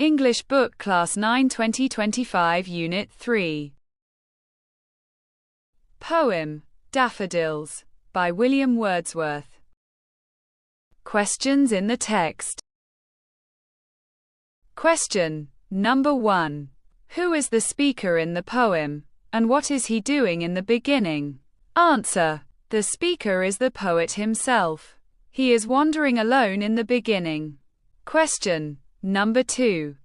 English Book Class 9 2025 Unit 3. Poem, Daffodils, by William Wordsworth. Questions in the text. Question number 1. Who is the speaker in the poem, and what is he doing in the beginning? Answer. The speaker is the poet himself. He is wandering alone in the beginning. Question number 2.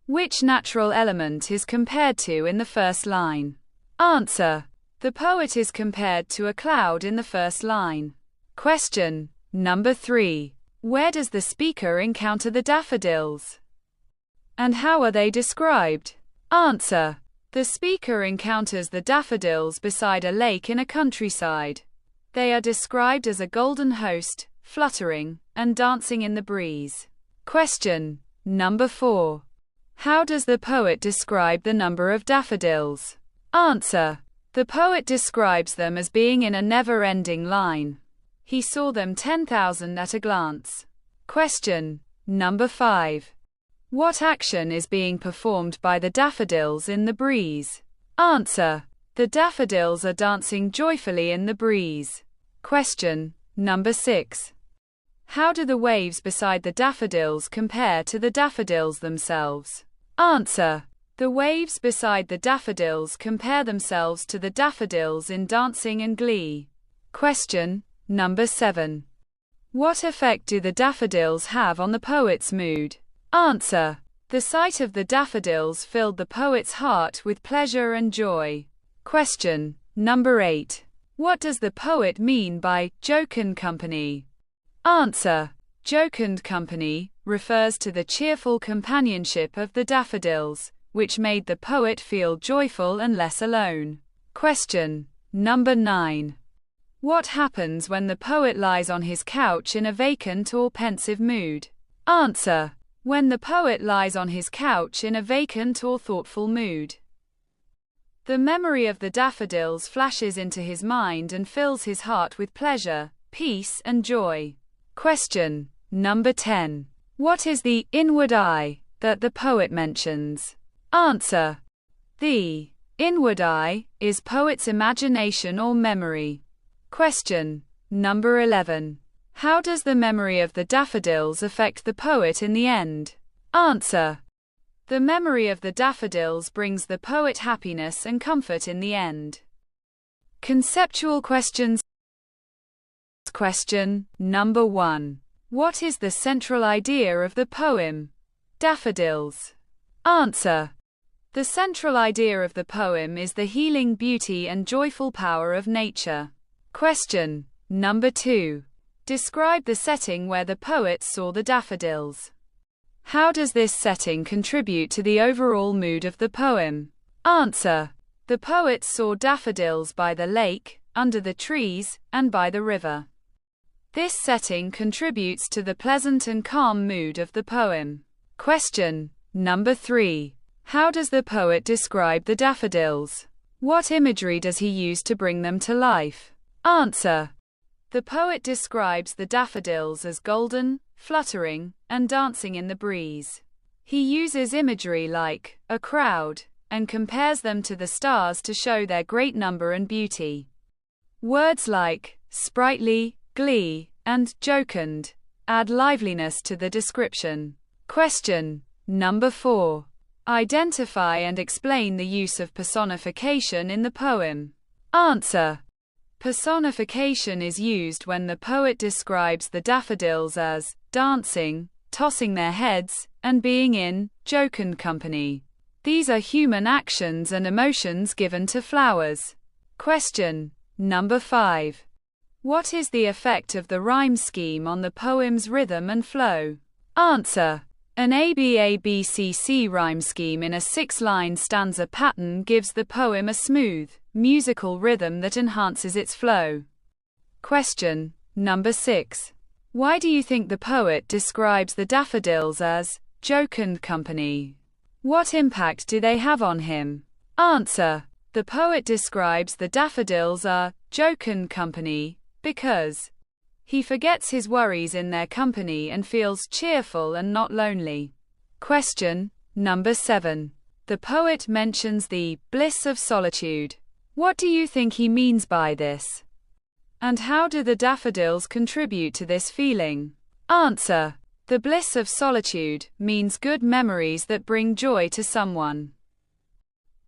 Which natural element is compared to in the first line? Answer. The poet is compared to a cloud in the first line. Question number 3. Where does the speaker encounter the daffodils? And how are they described? Answer. The speaker encounters the daffodils beside a lake in a countryside. They are described as a golden host, fluttering, and dancing in the breeze. Question number 4. How does the poet describe the number of daffodils? Answer. The poet describes them as being in a never-ending line. He saw them 10,000 at a glance. Question number 5. What action is being performed by the daffodils in the breeze? Answer. The daffodils are dancing joyfully in the breeze. Question number 6. How do the waves beside the daffodils compare to the daffodils themselves? Answer. The waves beside the daffodils compare themselves to the daffodils in dancing and glee. Question number 7. What effect do the daffodils have on the poet's mood? Answer. The sight of the daffodils filled the poet's heart with pleasure and joy. Question number 8. What does the poet mean by jocund company? Answer. Jocund company refers to the cheerful companionship of the daffodils, which made the poet feel joyful and less alone. Question number 9. What happens when the poet lies on his couch in a vacant or pensive mood? Answer. When the poet lies on his couch in a vacant or thoughtful mood, the memory of the daffodils flashes into his mind and fills his heart with pleasure, peace, and joy. Question number 10. What is the inward eye that the poet mentions? Answer. The inward eye is poet's imagination or memory. Question number 11. How does the memory of the daffodils affect the poet in the end? Answer. The memory of the daffodils brings the poet happiness and comfort in the end. Conceptual questions. Question number 1. What is the central idea of the poem, Daffodils? Answer. The central idea of the poem is the healing beauty and joyful power of nature. Question number 2. Describe the setting where the poet saw the daffodils. How does this setting contribute to the overall mood of the poem? Answer. The poet saw daffodils by the lake, under the trees, and by the river. This setting contributes to the pleasant and calm mood of the poem. Question number 3. How does the poet describe the daffodils? What imagery does he use to bring them to life? Answer. The poet describes the daffodils as golden, fluttering, and dancing in the breeze. He uses imagery like a crowd, and compares them to the stars to show their great number and beauty. Words like sprightly, glee, and jocund add liveliness to the description. Question number 4. Identify and explain the use of personification in the poem. Answer. Personification is used when the poet describes the daffodils as dancing, tossing their heads, and being in jocund company. These are human actions and emotions given to flowers. Question number 5. What is the effect of the rhyme scheme on the poem's rhythm and flow? Answer. An ABABCC rhyme scheme in a 6-line stanza pattern gives the poem a smooth, musical rhythm that enhances its flow. Question number 6. Why do you think the poet describes the daffodils as jocund company? What impact do they have on him? Answer. The poet describes the daffodils as jocund company because he forgets his worries in their company and feels cheerful and not lonely. Question number 7. The poet mentions the bliss of solitude. What do you think he means by this? And how do the daffodils contribute to this feeling? Answer. The bliss of solitude means good memories that bring joy to someone.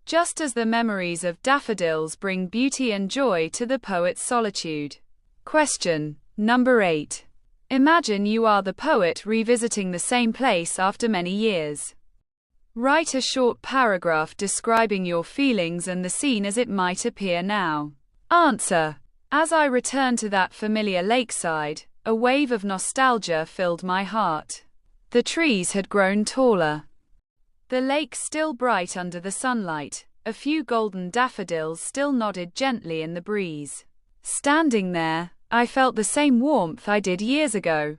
Just as the memories of daffodils bring beauty and joy to the poet's solitude. Question number 8. Imagine you are the poet revisiting the same place after many years. Write a short paragraph describing your feelings and the scene as it might appear now. Answer. As I returned to that familiar lakeside, a wave of nostalgia filled my heart. The trees had grown taller. The lake still bright under the sunlight, a few golden daffodils still nodded gently in the breeze. Standing there, I felt the same warmth I did years ago.